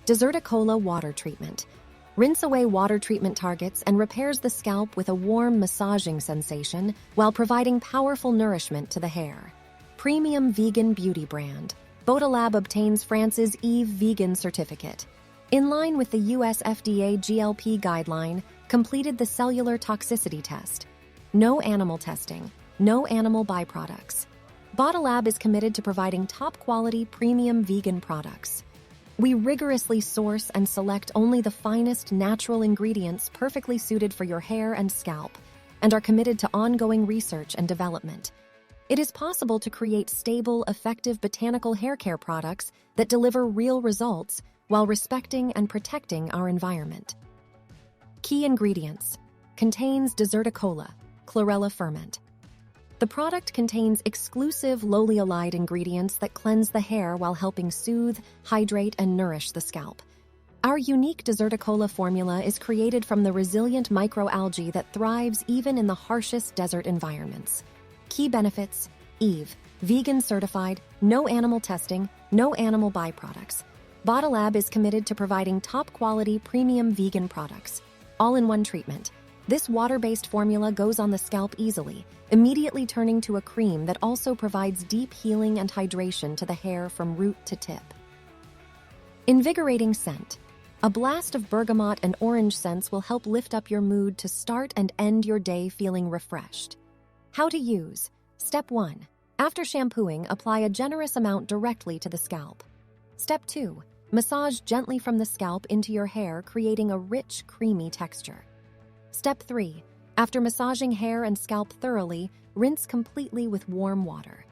Deserticola Water Treatment. Rinse away water treatment targets and repairs the scalp with a warm massaging sensation while providing powerful nourishment to the hair. Premium vegan beauty brand. Botalab obtains France's Eve Vegan certificate. In line with the US FDA GLP guideline, completed the cellular toxicity test. No animal testing, no animal byproducts. Botalab is committed to providing top-quality premium vegan products. We rigorously source and select only the finest natural ingredients perfectly suited for your hair and scalp, and are committed to ongoing research and development. It is possible to create stable, effective botanical hair care products that deliver real results while respecting and protecting our environment. Key ingredients. Contains Deserticola, chlorella ferment. The product contains exclusive loleolide ingredients that cleanse the hair while helping soothe, hydrate, and nourish the scalp. Our unique Deserticola formula is created from the resilient microalgae that thrives even in the harshest desert environments. Key benefits: Eve, vegan certified, no animal testing, no animal byproducts. Botalab is committed to providing top-quality premium vegan products. All-in-one treatment. This water-based formula goes on the scalp easily, immediately turning to a cream that also provides deep healing and hydration to the hair from root to tip. Invigorating scent. A blast of bergamot and orange scents will help lift up your mood to start and end your day feeling refreshed. How to use. Step 1. After shampooing, apply a generous amount directly to the scalp. Step 2. Massage gently from the scalp into your hair, creating a rich, creamy texture. Step 3. After massaging hair and scalp thoroughly, rinse completely with warm water.